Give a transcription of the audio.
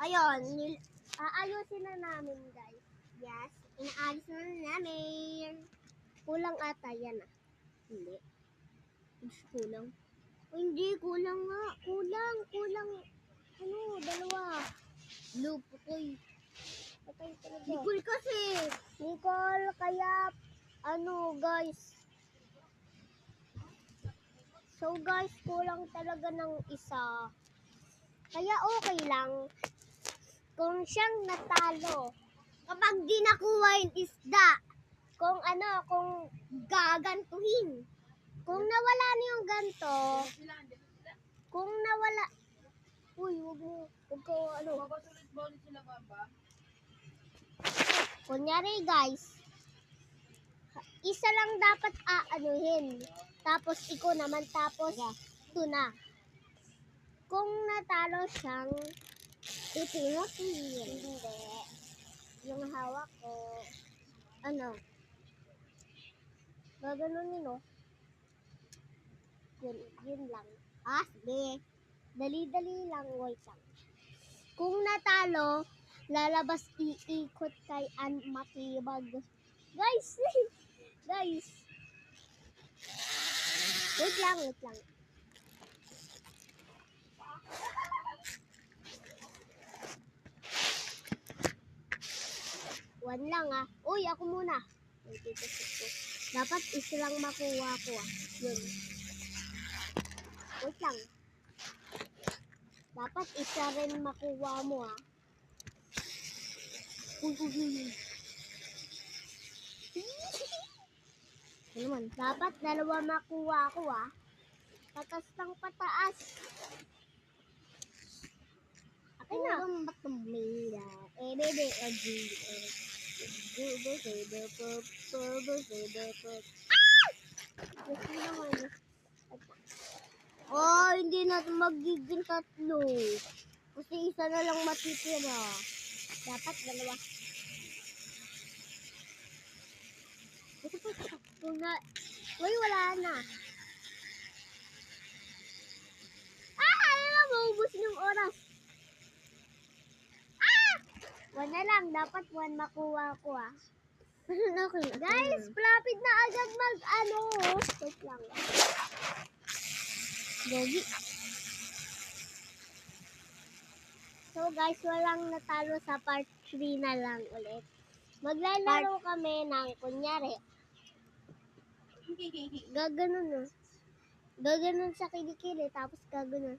Ayun, aayusin na namin, guys. Yes, inaalis na namin. Kulang ata yan ah. Hindi. Kulang. Oh, hindi, kulang nga. Kulang. Ano, dalawa. Blue, putoy. Patay talaga. Nicole kasi. Nicole, kaya, guys. So, guys, kulang talaga ng isa. Kaya okay lang kung siyang natalo. Kapag di nakuha yung isda, kung gagantuhin. Kung nawala na yung ganto, kung nawala, huwag ko, kunyari guys, isa lang dapat aanuhin. Tapos iko naman, tapos ito na. Kung natalo siyang itinutin. Hindi. Yung hawak ko, gaganunin no? Yun lang. Sige. Dali-dali lang, wait lang. Kung natalo, lalabas iikot kay Matibag. Guys! Guys! Wait lang. One lang ah. Uy, ako muna. Dapat isa lang makuha ko ah. Yun. Wait lang. Dapat isa rin makuha mo ah. Ano naman? Dapat dalawa makuha ko ah. Patas ng pataas. Akin na. Ang batumila. Bebe, oh, hindi natin magiging tatlo. Kasi isa na lang matitira. Dapat dalawa. Wala na. Maubos yung oras. One na lang. Dapat one makuha ko ah. Okay. Guys, malapit na agad wait lang. Gogi. So guys, walang natalo sa part 3 na lang ulit. Maglalaro kami ng kunyari. Gaganon no. Gaganon sa kilikili tapos gaganon.